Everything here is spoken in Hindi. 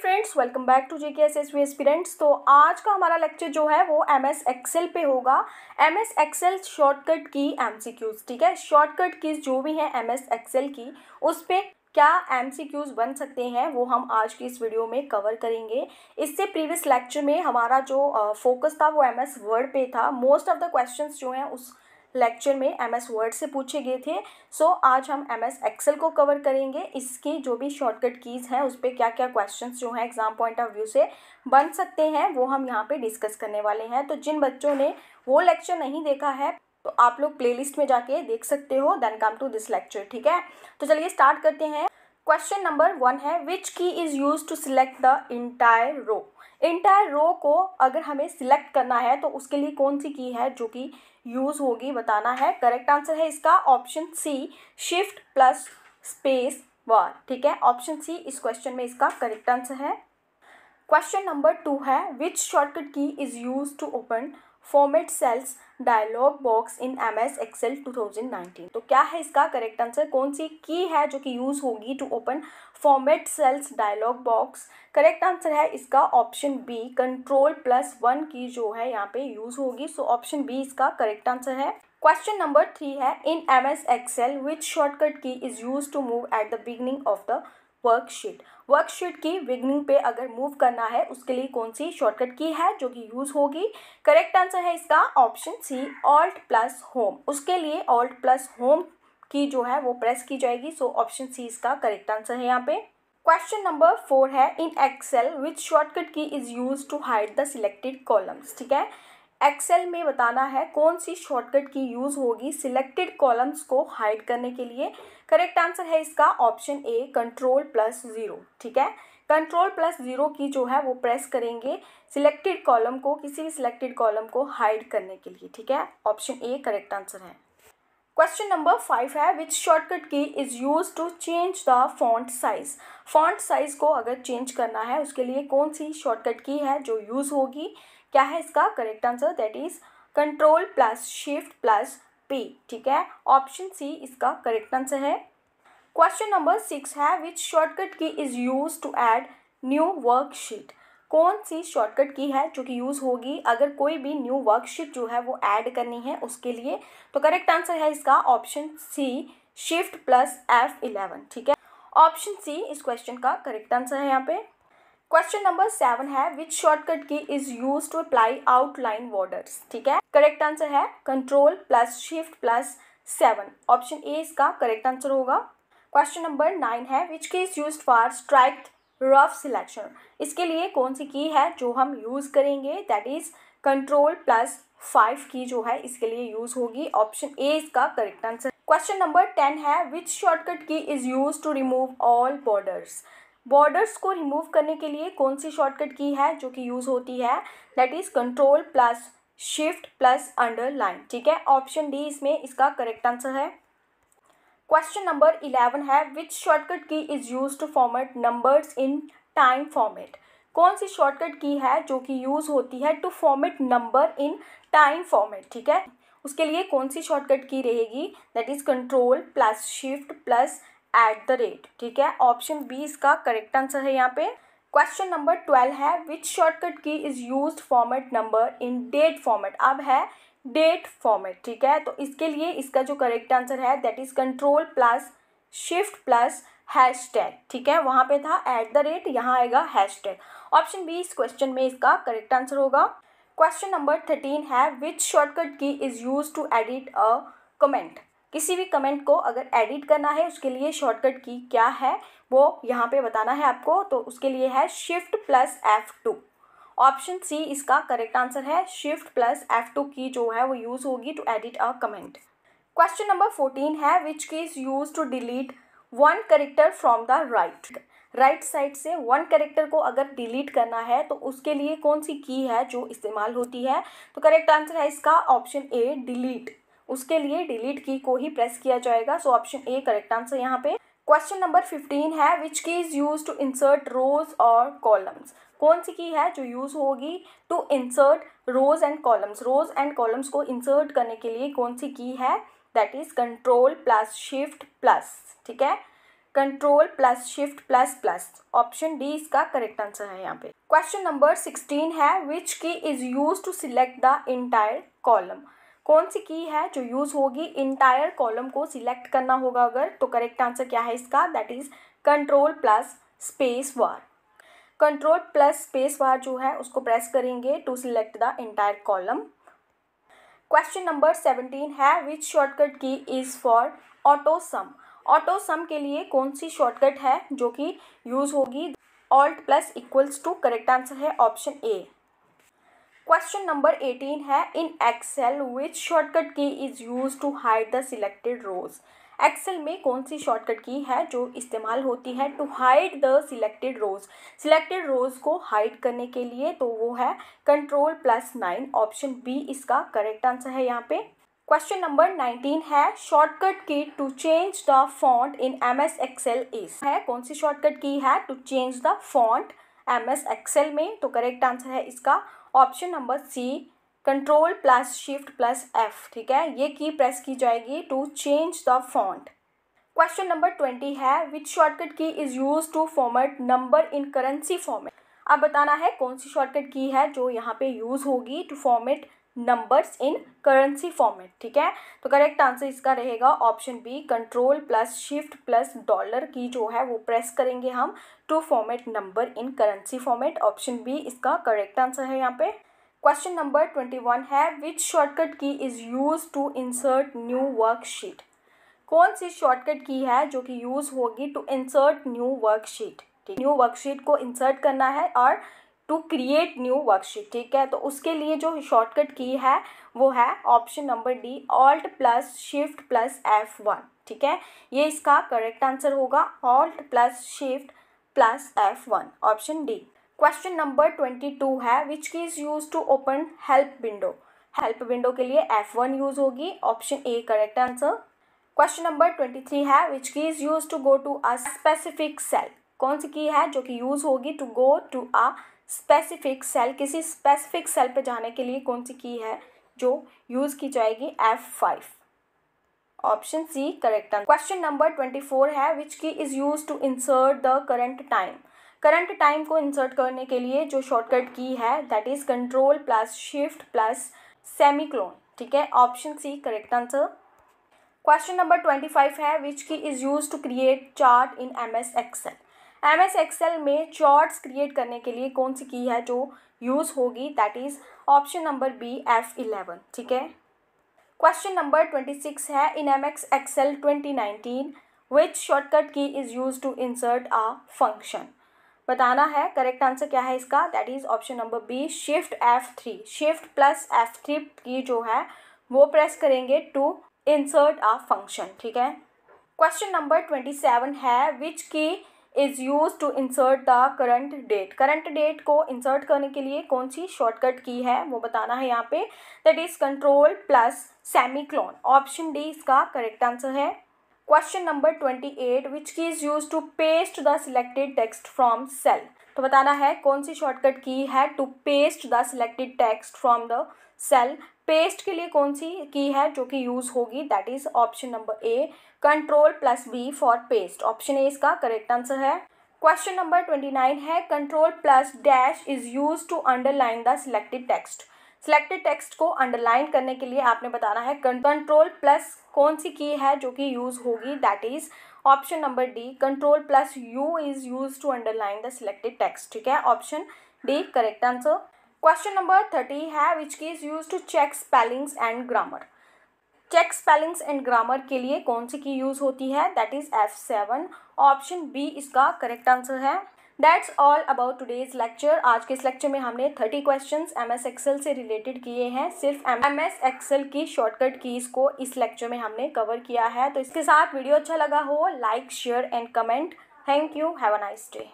Friends, welcome back to JKSSV aspirants. तो आज का हमारा लेक्चर जो है वो MS एक्सेल पे होगा। MS एक्सेल शॉर्टकट की MCQs, ठीक है। शॉर्टकट कीज जो भी हैं MS एक्सेल की, उस पे क्या MCQs बन सकते हैं वो हम आज की इस वीडियो में कवर करेंगे। इससे प्रीवियस लेक्चर में हमारा जो फोकस था वो MS वर्ड पे था। मोस्ट ऑफ द क्वेश्चंस जो हैं उस लेक्चर में MS वर्ड से पूछे गए थे। सो आज हम MS एक्सेल को कवर करेंगे। इसकी जो भी शॉर्टकट कीज़ हैं उस पर क्या क्या क्वेश्चंस जो हैं एग्जाम पॉइंट ऑफ व्यू से बन सकते हैं वो हम यहाँ पे डिस्कस करने वाले हैं। तो जिन बच्चों ने वो लेक्चर नहीं देखा है तो आप लोग प्लेलिस्ट में जाके देख सकते हो, then come to this lecture, ठीक है। तो चलिए स्टार्ट करते हैं। क्वेश्चन नंबर 1 है, which key is use to select the entire row. Entire row को अगर हमें सिलेक्ट करना है तो उसके लिए कौन सी की है जो कि यूज़ होगी बताना है। करेक्ट आंसर है इसका option C, shift plus space bar, ठीक है। ऑप्शन सी इस क्वेश्चन में इसका करेक्ट आंसर है। क्वेश्चन नंबर 2 है, which shortcut key is use to open format cells dialog box in MS Excel 2019। तो क्या है इसका करेक्ट आंसर, कौन सी की है जो कि यूज़ होगी to open format cells dialog box. Correct answer है इसका ऑप्शन बी, Ctrl+1 की जो है यहाँ पे यूज़ होगी। सो ऑप्शन बी इसका करेक्ट आंसर है। क्वेश्चन नंबर 3 है, in MS Excel which shortcut key is use to move at the beginning of the worksheet. Worksheet की बिगनिंग पे अगर मूव करना है उसके लिए कौन सी शॉर्टकट की है जो कि यूज़ होगी। करेक्ट आंसर है इसका ऑप्शन सी, Alt+Home। उसके लिए Alt+Home की जो है वो प्रेस की जाएगी। सो ऑप्शन सी इसका करेक्ट आंसर है यहाँ पे। क्वेश्चन नंबर 4 है, in Excel which shortcut key is use to hide the selected columns, ठीक है। एक्सेल में बताना है कौन सी शॉर्टकट की यूज़ होगी सिलेक्टेड कॉलम्स को हाइड करने के लिए। करेक्ट आंसर है इसका ऑप्शन ए, Ctrl+0, ठीक है। Ctrl+0 की जो है वो प्रेस करेंगे सिलेक्टेड कॉलम को, किसी भी सिलेक्टेड कॉलम को हाइड करने के लिए, ठीक है। ऑप्शन ए करेक्ट आंसर है। क्वेश्चन नंबर 5 है, which shortcut key is use to change the font size. Font size को अगर चेंज करना है उसके लिए कौन सी शॉर्टकट की है जो यूज़ होगी। क्या है इसका correct answer, that is Ctrl+Shift+P, ठीक है। ऑप्शन सी इसका करेक्ट आंसर है। क्वेश्चन नंबर 6 है, which shortcut key is use to add new worksheet. कौन सी शॉर्टकट की है जो कि यूज़ होगी अगर कोई भी न्यू वर्कशीट जो है वो ऐड करनी है उसके लिए। तो करेक्ट आंसर है इसका ऑप्शन सी, Shift+F11, ठीक है। ऑप्शन सी इस क्वेश्चन का करेक्ट आंसर है यहाँ पे। क्वेश्चन नंबर 7 है, which shortcut key is use to apply outline borders, ठीक है। करेक्ट आंसर है Ctrl+Shift+7। ऑप्शन ए इसका करेक्ट आंसर होगा। क्वेश्चन नंबर 9 है, which key is used for strikethrough selection. इसके लिए कौन सी की है जो हम यूज़ करेंगे, दैट इज़ Ctrl+5 की जो है इसके लिए यूज़ होगी। ऑप्शन ए इसका करेक्ट आंसर। क्वेश्चन नंबर 10 है, which shortcut key is use to remove all borders. Borders को रिमूव करने के लिए कौन सी शॉर्टकट की है जो कि यूज़ होती है, दैट इज़ Ctrl+Shift+Underline, ठीक है। ऑप्शन डी इसमें इसका करेक्ट आंसर है। क्वेश्चन नंबर 11 है, which shortcut key is use to format numbers in time format. कौन सी शॉर्टकट की है जो कि यूज़ होती है to format number in time format, ठीक है। उसके लिए कौन सी शॉर्टकट की रहेगी, दैट इज़ Ctrl+Shift+@, ठीक है। ऑप्शन बी इसका करेक्ट आंसर है यहाँ पे। क्वेश्चन नंबर 12 है, which shortcut key is used format number in date format. अब है डेट फॉर्मेट, ठीक है। तो इसके लिए इसका जो करेक्ट आंसर है दैट इज़ Ctrl+Shift+#, ठीक है। वहाँ पे था @, यहाँ आएगा हैशटैग। ऑप्शन बी इस क्वेश्चन में इसका करेक्ट आंसर होगा। क्वेश्चन नंबर 13 है, which shortcut key is use to edit a comment. किसी भी कमेंट को अगर एडिट करना है उसके लिए शॉर्टकट की क्या है वो यहाँ पे बताना है आपको। तो उसके लिए है Shift+F2। ऑप्शन सी इसका करेक्ट आंसर है। Shift+F2 की जो है वो यूज़ होगी to edit a comment. Question number 14 है, which key is use to delete one character from the right side से वन कैरेक्टर को अगर डिलीट करना है तो उसके लिए कौन सी की है जो इस्तेमाल होती है। तो करेक्ट आंसर है इसका ऑप्शन ए, डिलीट। उसके लिए डिलीट की को ही प्रेस किया जाएगा। So option A correct answer यहाँ पे। क्वेश्चन नंबर 15 है, which key is use to insert rows और कॉलम्स। कौन सी की है जो यूज़ होगी to insert rows and columns. Rows and columns को इंसर्ट करने के लिए कौन सी की है, दैट इज़ Ctrl+Shift+, ठीक है। Control plus shift plus plus. Option D इसका करेक्ट आंसर है यहाँ पे। क्वेश्चन नंबर 16 है which key is use to select the entire column. कौन सी की है जो यूज होगी इंटायर कॉलम को सिलेक्ट करना होगा अगर, तो करेक्ट आंसर क्या है इसका, that is control plus space bar. Control plus space bar जो है उसको प्रेस करेंगे to select the entire column. Question number 17 है which shortcut key is for auto sum. Auto sum के लिए कौन सी शॉर्टकट है जो कि यूज होगी, alt plus equals to. Correct answer है ऑप्शन ए। क्वेश्चन नंबर 18 है in Excel which shortcut key is use to hide the selected rows. Excel में कौन सी शॉर्टकट की है जो इस्तेमाल होती है to hide the selected rows. Selected rows को हाइड करने के लिए तो वो है कंट्रोल प्लस 9। ऑप्शन बी इसका करेक्ट आंसर है यहाँ पे। क्वेश्चन नंबर 19 है शॉर्टकट की to change the font in MS Excel is. है कौन सी शॉर्टकट की है to change the font MS Excel में, तो करेक्ट आंसर है इसका option number C control plus shift plus F। ठीक है, ये की प्रेस की जाएगी to change the font. Question number 20 है which shortcut key is use to format number in currency format. अब बताना है कौन सी शॉर्टकट की है जो यहाँ पे यूज होगी to format numbers in currency format. ठीक है, तो करेक्ट आंसर इसका रहेगा option B control plus shift plus dollar key जो है वो प्रेस करेंगे हम to format number in currency format. Option B इसका करेक्ट आंसर है यहाँ पे। क्वेश्चन नंबर 21 है which shortcut key is use to insert new worksheet. कौन सी शॉर्टकट की है जो कि यूज होगी to insert new worksheet. New worksheet को इंसर्ट करना है और टू क्रिएट न्यू वर्कशीट। ठीक है, तो उसके लिए जो शॉर्टकट की है वो है option number D alt plus shift plus F1। ठीक है, ये इसका करेक्ट आंसर होगा alt plus shift plus F1। Option D. Question number 22 है which key is use to open help window. Help window के लिए F1 यूज होगी। Option A correct answer. Question number 23 है which key is use to go to a specific cell. कौन सी की है जो कि यूज होगी to go to a specific cell. किसी स्पेसिफिक सेल पे जाने के लिए कौन सी की है जो यूज की जाएगी, F5। Option C correct answer. Question number 24 है which key is use to insert the current time. Current time को इंसर्ट करने के लिए जो शॉर्टकट की है that is control plus shift plus semicolon. ठीक है, option C correct answer. Question number 25 है which key is use to create chart in MS Excel. MS Excel में चार्ट्स क्रिएट करने के लिए कौन सी की है जो यूज होगी, that is option number B F11। ठीक है। क्वेश्चन नंबर 26 है in MS Excel 2019 which shortcut key is use to insert a function. बताना है करेक्ट आंसर क्या है इसका, that is option number B shift F3। Shift plus F3 key जो है वो प्रेस करेंगे टू इंसर्ट अ फंक्शन। ठीक है। क्वेश्चन नंबर 27 है which key is use to insert the current date. Current date को इंसर्ट करने के लिए कौन सी शॉर्टकट की है वो बताना है यहाँ पे, that is control plus semicolon. Option D इसका करेक्ट आंसर है। Question number 28 which key is use to paste the selected text from cell. तो बताना है कौन सी शॉर्टकट की है to paste the selected text from the cell. Paste के लिए कौन सी की है जो कि यूज होगी, that is option number A control plus B for paste. Option A इसका करेक्ट आंसर है। क्वेश्चन नंबर 29 है control plus dash is use to underline the selected text. Selected text को अंडरलाइन करने के लिए आपने बताना है कंट्रोल प्लस कौन सी की है जो कि यूज होगी, that is option number D control plus U is use to underline the selected text. ठीक है, option D correct answer. Question number 30 है which key is use to check spellings and grammar. Check spellings and grammar के लिए कौन सी की यूज होती है, that is F7। Option B इसका करेक्ट आंसर है। That's all about today's lecture. आज के इस लेक्चर में हमने 30 क्वेश्चंस MS एक्सेल से रिलेटेड किए हैं। सिर्फ MS एक्सेल की शॉर्टकट कीज को इस लेक्चर में हमने कवर किया है। तो इसके साथ वीडियो अच्छा लगा हो like share and comment. Thank you, have a nice day.